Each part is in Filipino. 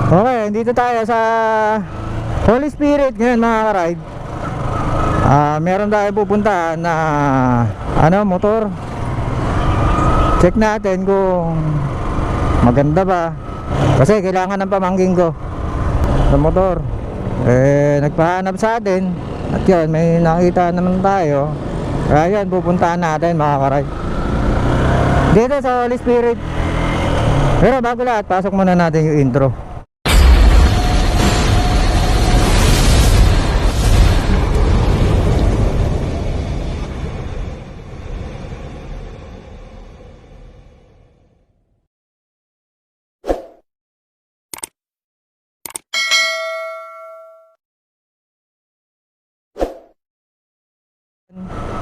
Okay, dito tayo sa Holy Spirit ngayon mga ka-ride. Meron tayo pupuntahan na motor. Check natin kung maganda ba, kasi kailangan ng pamangking ko sa motor. Nagpahanap sa atin at yun, may nakita naman tayo. Kaya yun, pupuntahan natin mga ka-ride dito sa Holy Spirit. Pero bago lahat, pasok muna natin yung intro.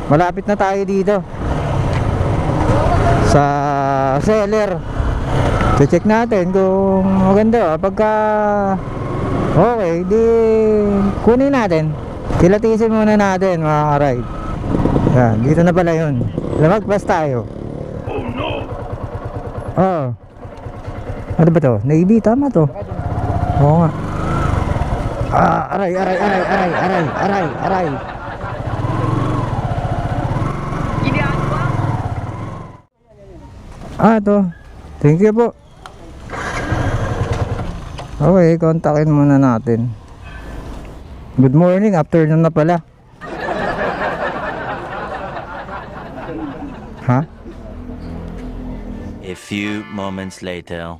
Malapit na tayo dito sa seller. Check natin kung maganda. Pagka okay, di kunin natin. Kilatisin muna natin mga ka-ride. Yan, dito na pala yun. Lamagpas tayo. Oh no. Oh. Ano ba to? Navy, tama to. Oo nga. Aray. To. Thank you po. Okay, kontakin muna natin. Good morning, afternoon na pala. Ha? A few moments later.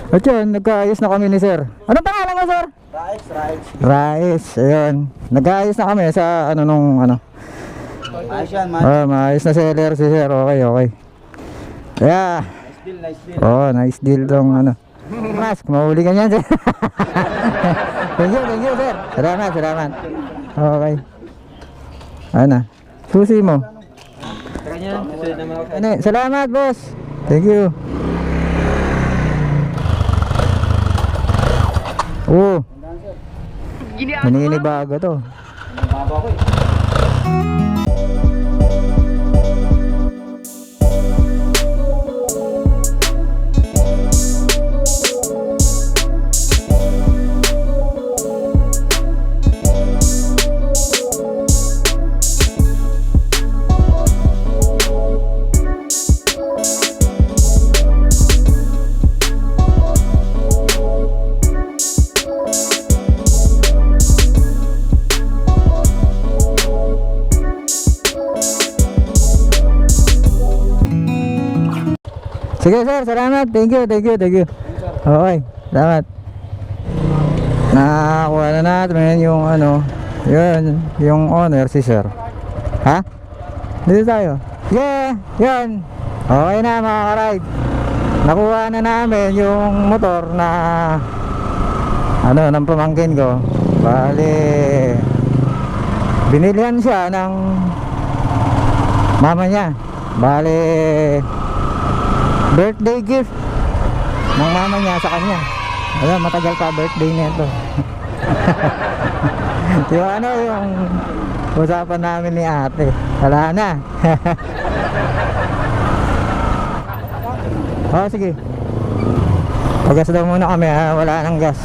At yun, nagkaayos na kami ni sir. Anong pangalan mo, sir? Rais. Ayun. Nagkaayos na kami sa Ayos yan, man. maayos na seller si sir. Okay. Yeah. Nice deal. Nice deal tong Mas, mahuli ka niyan, sir. Thank you, sir. Salamat. Okay. Susi mo. Salamat, boss. Thank you. Maninibago to. Baba ko Sige sir, salamat. Thank you. Okay, salamat. Nakakuha na natin yung yung owner si sir. Ha? Dito tayo. Yeah, yan. Okay na mga ka-ride. Nakuha na namin yung motor na ng pamangkin ko. Bale, binilihan siya ng mama niya. Bale, birthday gift ng mama niya sa kanya. Matagal pa birthday nito. Yung usapan namin ni ate. Wala na. Sige. Pagas daw muna kami, wala nang gas.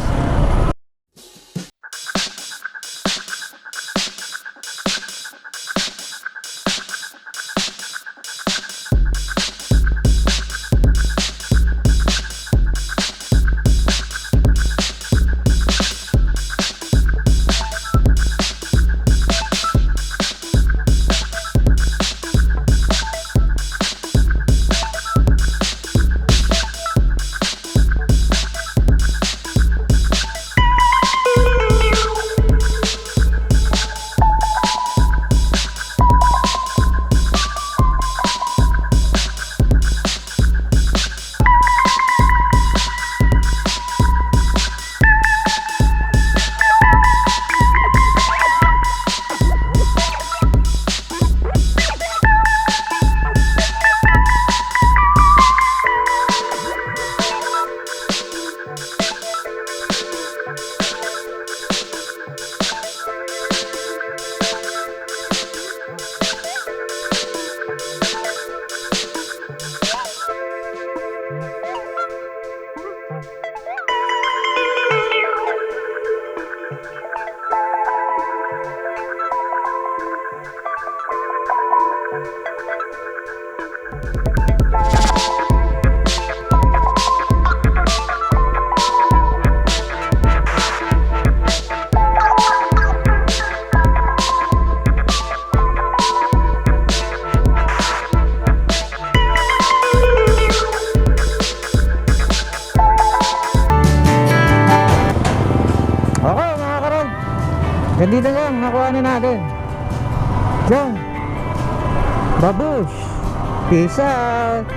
Okay mga karag, ganito lang nakuha na natin. Diyan, babush, peace out.